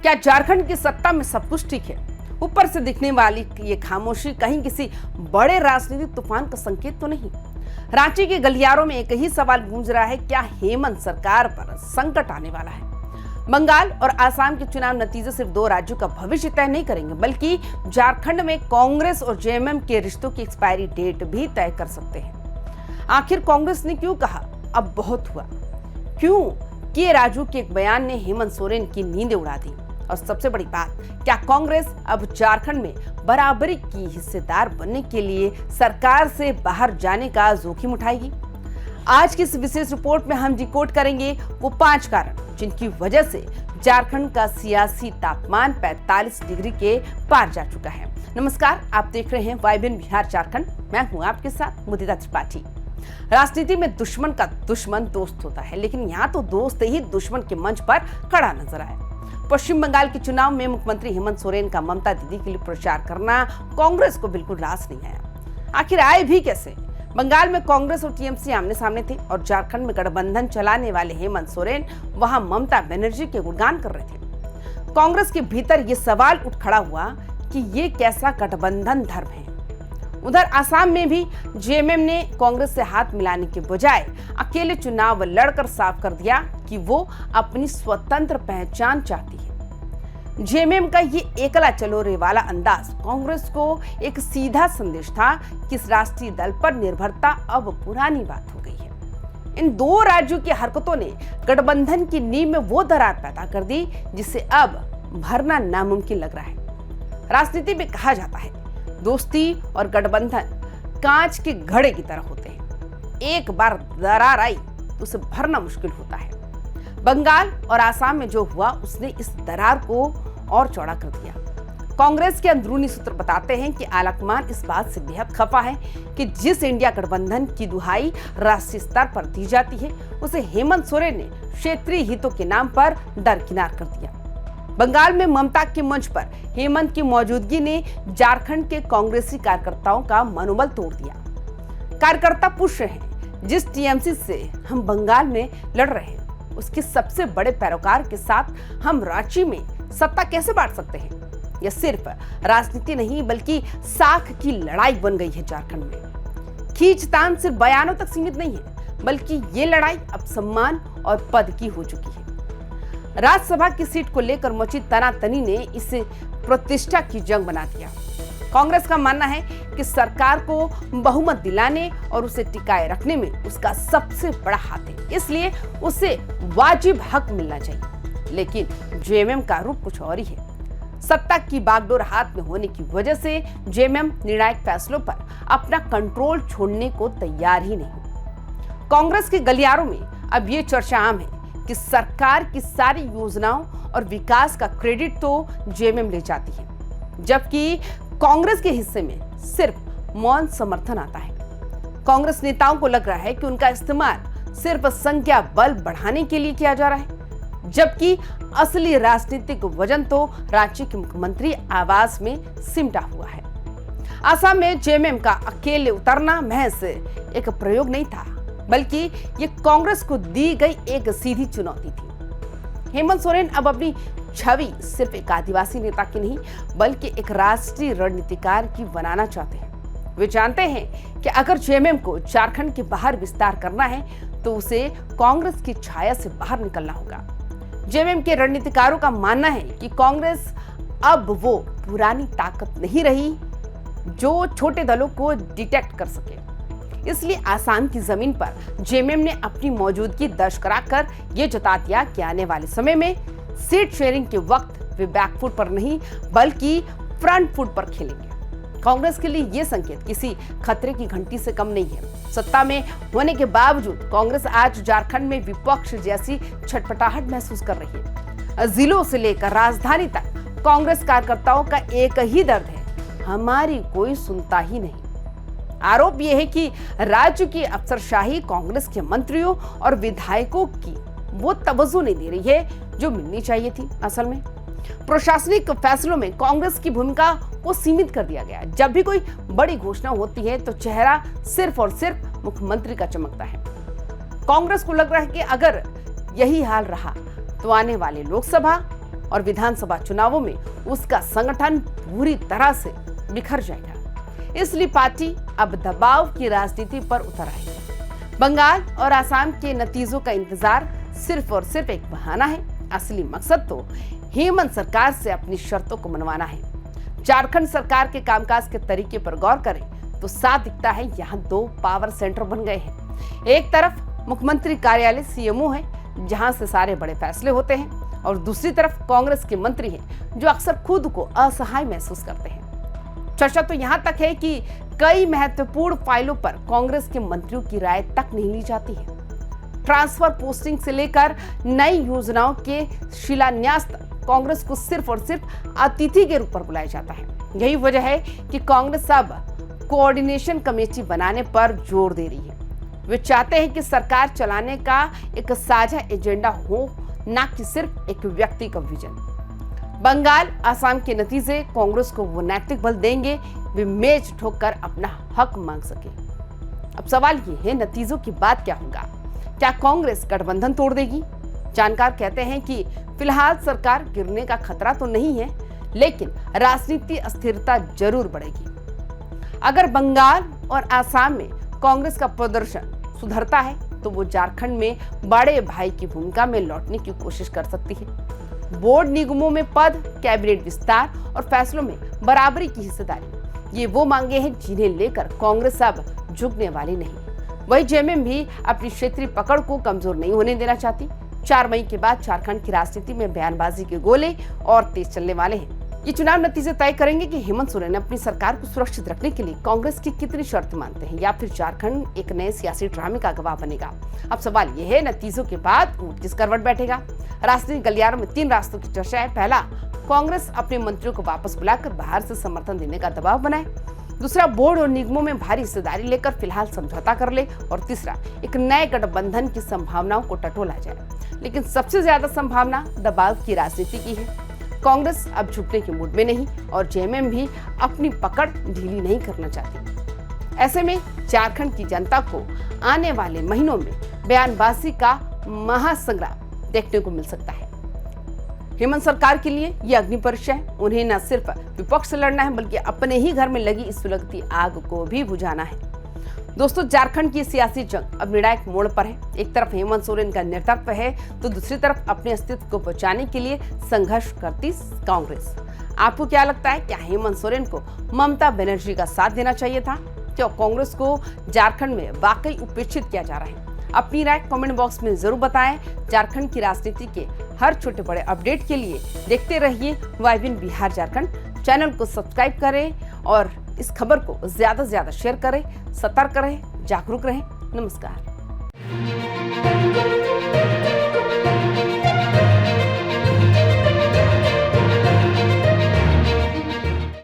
क्या झारखंड की सत्ता में सब कुछ ठीक है? ऊपर से दिखने वाली ये खामोशी कहीं किसी बड़े राजनीतिक तूफान का संकेत तो नहीं? रांची के गलियारों में एक ही सवाल गूंज रहा है, क्या हेमंत सरकार पर संकट आने वाला है? बंगाल और आसाम के चुनाव नतीजे सिर्फ दो राज्यों का भविष्य तय नहीं करेंगे, बल्कि झारखंड में कांग्रेस और जेएमएम के रिश्तों की एक्सपायरी डेट भी तय कर सकते हैं। आखिर कांग्रेस ने क्यों कहा अब बहुत हुआ? क्यों के राजू के एक बयान ने हेमंत सोरेन की नींद उड़ा दी? और सबसे बड़ी बात, क्या कांग्रेस अब झारखंड में बराबरी की हिस्सेदार बनने के लिए सरकार से बाहर जाने का जोखिम उठाएगी? आज की इस विशेष रिपोर्ट में हम डिकोड करेंगे वो 5 कारण जिनकी वजह से झारखंड का सियासी तापमान 45 डिग्री के पार जा चुका है। नमस्कार, आप देख रहे हैं वाइब्रेंट बिहार झारखंड। मैं हूं आपके साथ मुदिता त्रिपाठी। राजनीति में दुश्मन का दुश्मन दोस्त होता है, लेकिन यहाँ तो दोस्त ही दुश्मन के मंच पर खड़ा नजर आया। पश्चिम बंगाल के चुनाव में मुख्यमंत्री हेमंत सोरेन का ममता दीदी के लिए प्रचार करना कांग्रेस को बिल्कुल रास नहीं आया। आखिर आए भी कैसे? बंगाल में कांग्रेस और टीएमसी आमने सामने थे और झारखंड में गठबंधन चलाने वाले हेमंत सोरेन वहां ममता बनर्जी के गुणगान कर रहे थे। कांग्रेस के भीतर ये सवाल उठ खड़ा हुआ कि ये कैसा गठबंधन धर्म है। उधर आसाम में भी जेएमएम ने कांग्रेस से हाथ मिलाने के बजाय अकेले चुनाव लड़कर साफ कर दिया कि वो अपनी स्वतंत्र पहचान चाहती है। जेएमएम का ये एकला चलो रे वाला अंदाज कांग्रेस को एक सीधा संदेश था कि इस राष्ट्रीय दल पर निर्भरता अब पुरानी बात हो गई है। इन दो राज्यों की हरकतों ने गठबंधन की नींव में वो दरार पैदा कर दी जिसे अब भरना नामुमकिन लग रहा है। राजनीति में कहा जाता है, दोस्ती और गठबंधन कांच के घड़े की तरह होते हैं। एक बार दरार आई तो उसे भरना मुश्किल होता है। बंगाल और आसाम में जो हुआ उसने इस दरार को और चौड़ा कर दिया। कांग्रेस के अंदरूनी सूत्र बताते हैं कि आलाकमान इस बात से बेहद खफा है कि जिस इंडिया गठबंधन की दुहाई राष्ट्रीय स्तर पर दी जाती है, उसे हेमंत सोरेन ने क्षेत्रीय हितों के नाम पर दरकिनार कर दिया। बंगाल में ममता के मंच पर हेमंत की मौजूदगी ने झारखंड के कांग्रेसी कार्यकर्ताओं का मनोबल तोड़ दिया। कार्यकर्ता पूछ रहे हैं, जिस टीएमसी से हम बंगाल में लड़ रहे हैं उसके सबसे बड़े पैरोकार के साथ हम रांची में सत्ता कैसे बांट सकते हैं? यह सिर्फ राजनीति नहीं बल्कि साख की लड़ाई बन गई है झारखंड में। खींचतान सिर्फ बयानों तक सीमित नहीं है, बल्कि ये लड़ाई अब सम्मान और पद की हो चुकी है। राज्यसभा की सीट को लेकर मची तनातनी ने इसे प्रतिष्ठा की जंग बना दिया। कांग्रेस का मानना है कि सरकार को बहुमत दिलाने और उसे टिकाए रखने में उसका सबसे बड़ा हाथ है, इसलिए उसे वाजिब हक मिलना चाहिए। लेकिन जेएमएम का रुख कुछ और ही है। सत्ता की बागडोर हाथ में होने की वजह से जेएमएम निर्णायक फैसलों पर अपना कंट्रोल छोड़ने को तैयार ही नहीं। कांग्रेस के गलियारों में अब ये चर्चा आम है कि सरकार की सारी योजनाओं और विकास का क्रेडिट तो जेएमएम ले जाती है, जबकि कांग्रेस के हिस्से में सिर्फ मौन समर्थन आता है। कांग्रेस नेताओं को लग रहा है कि उनका इस्तेमाल सिर्फ संख्या बल बढ़ाने के लिए किया जा रहा है, जबकि असली राजनीतिक वजन तो रांची के मुख्यमंत्री आवास में सिमटा हुआ है। आसाम में जेएमएम का अकेले उतरना महज एक प्रयोग नहीं था, बल्कि ये कांग्रेस को दी गई एक सीधी चुनौती थी। हेमंत सोरेन अब अपनी छवि सिर्फ एक आदिवासी नेता की नहीं बल्कि एक राष्ट्रीय रणनीतिकार की बनाना चाहते हैं। वे जानते हैं कि अगर जेएमएम को झारखंड के बाहर विस्तार करना है तो उसे कांग्रेस की छाया से बाहर निकलना होगा। जेएमएम के रणनीतिकारों का मानना है कि कांग्रेस अब वो पुरानी ताकत नहीं रही जो छोटे दलों को डिटेक्ट कर सके। इसलिए आसाम की जमीन पर जेएमएम ने अपनी मौजूदगी दर्ज कराकर यह जता दिया कि आने वाले समय में सीट शेयरिंग के वक्त वे बैकफुट पर नहीं बल्कि फ्रंट फुट पर खेलेंगे। कांग्रेस के लिए यह संकेत किसी खतरे की घंटी से कम नहीं है। सत्ता में होने के बावजूद कांग्रेस आज झारखंड में विपक्ष जैसी छटपटाहट महसूस कर रही है। जिलों से लेकर राजधानी तक कांग्रेस कार्यकर्ताओं का एक ही दर्द है, हमारी कोई सुनता ही नहीं। आरोप यह है कि राज्य की अफसरशाही कांग्रेस के मंत्रियों और विधायकों की वो तवज्जो नहीं दे रही है जो मिलनी चाहिए थी। असल में प्रशासनिक फैसलों में कांग्रेस की भूमिका को सीमित कर दिया गया। जब भी कोई बड़ी घोषणा होती है तो चेहरा सिर्फ और सिर्फ मुख्यमंत्री का चमकता है। कांग्रेस को लग रहा है कि अगर यही हाल रहा तो आने वाले लोकसभा और विधानसभा चुनावों में उसका संगठन पूरी तरह से बिखर जाएगा। इसलिए पार्टी अब दबाव की राजनीति पर उतर आई है। बंगाल और आसाम के नतीजों का इंतजार सिर्फ और सिर्फ एक बहाना है। असली मकसद तो हेमंत सरकार से अपनी शर्तों को मनवाना है। झारखंड सरकार के कामकाज के तरीके पर गौर करें तो साफ दिखता है यहाँ दो पावर सेंटर बन गए हैं। एक तरफ मुख्यमंत्री कार्यालय सीएमओ है, जहां से सारे बड़े फैसले होते हैं, और दूसरी तरफ कांग्रेस के मंत्री हैं जो अक्सर खुद को असहाय महसूस करते हैं। चर्चा तो यहां तक है कि कई महत्वपूर्ण फाइलों पर कांग्रेस के मंत्रियों की राय तक नहीं ली जाती है। ट्रांसफर पोस्टिंग से लेकर नई योजनाओं के शिलान्यास तक कांग्रेस को सिर्फ और सिर्फ अतिथि के रूप में बुलाया जाता है। यही वजह है कि कांग्रेस अब कोऑर्डिनेशन कमेटी बनाने पर जोर दे रही है। वे चाहते हैं कि सरकार चलाने का एक साझा एजेंडा हो, न कि सिर्फ एक व्यक्ति का विजन। बंगाल आसाम के नतीजे कांग्रेस को वो नैतिक बल देंगे वे मेज ठोककर अपना हक मांग सके। अब सवाल ये है, नतीजों की बात क्या होगा? क्या कांग्रेस गठबंधन तोड़ देगी? जानकार कहते हैं कि फिलहाल सरकार गिरने का खतरा तो नहीं है, लेकिन राजनीति अस्थिरता जरूर बढ़ेगी। अगर बंगाल और आसाम में कांग्रेस का प्रदर्शन सुधरता है तो वो झारखंड में बड़े भाई की भूमिका में लौटने की कोशिश कर सकती है। बोर्ड निगमों में पद, कैबिनेट विस्तार और फैसलों में बराबरी की हिस्सेदारी, ये वो मांगे हैं जिन्हें लेकर कांग्रेस अब झुकने वाली नहीं। वही जेएमएम भी अपनी क्षेत्रीय पकड़ को कमजोर नहीं होने देना चाहती। 4 मई के बाद झारखंड की राजनीति में बयानबाजी के गोले और तेज चलने वाले हैं। ये चुनाव नतीजे तय करेंगे कि हेमंत सोरेन अपनी सरकार को सुरक्षित रखने के लिए कांग्रेस की कितनी शर्त मानते हैं, या फिर झारखंड एक नए सियासी ड्रामे का गवाह बनेगा। अब सवाल ये है, नतीजों के बाद ऊंट किस करवट बैठेगा? राजनीतिक गलियारों में 3 रास्तों की चर्चा है। पहला, कांग्रेस अपने मंत्रियों को वापस बुलाकर बाहर से समर्थन देने का दबाव बनाए। दूसरा, बोर्ड और निगमों में भारी हिस्सेदारी लेकर फिलहाल समझौता कर ले। और तीसरा, एक नए गठबंधन की संभावनाओं को टटोला जाए। लेकिन सबसे ज्यादा संभावना दबाव की राजनीति की है। कांग्रेस अब झुकने के मूड में नहीं और जेएमएम भी अपनी पकड़ ढीली नहीं करना चाहती। ऐसे में झारखंड की जनता को आने वाले महीनों में बयानबाजी का महासंग्राम देखने को मिल सकता है। हेमंत सरकार के लिए ये अग्नि परीक्षा है। उन्हें न सिर्फ विपक्ष से लड़ना है, बल्कि अपने ही घर में लगी इस सुलगती आग को भी बुझाना है। दोस्तों, झारखंड की सियासी जंग अब निर्णायक मोड़ पर है। एक तरफ हेमंत सोरेन का नेतृत्व है तो दूसरी तरफ अपने अस्तित्व को बचाने के लिए संघर्ष करती कांग्रेस। आपको क्या लगता है, क्या हेमंत सोरेन को ममता बनर्जी का साथ देना चाहिए था? क्या कांग्रेस को झारखंड में वाकई उपेक्षित किया जा रहा है? अपनी राय कमेंट बॉक्स में जरूर बताएं। झारखंड की राजनीति के हर छोटे बड़े अपडेट के लिए देखते रहिए वाइबिन बिहार झारखंड। चैनल को सब्सक्राइब करें और इस खबर को ज्यादा से ज्यादा शेयर करें। सतर्क रहें, जागरूक रहें। नमस्कार।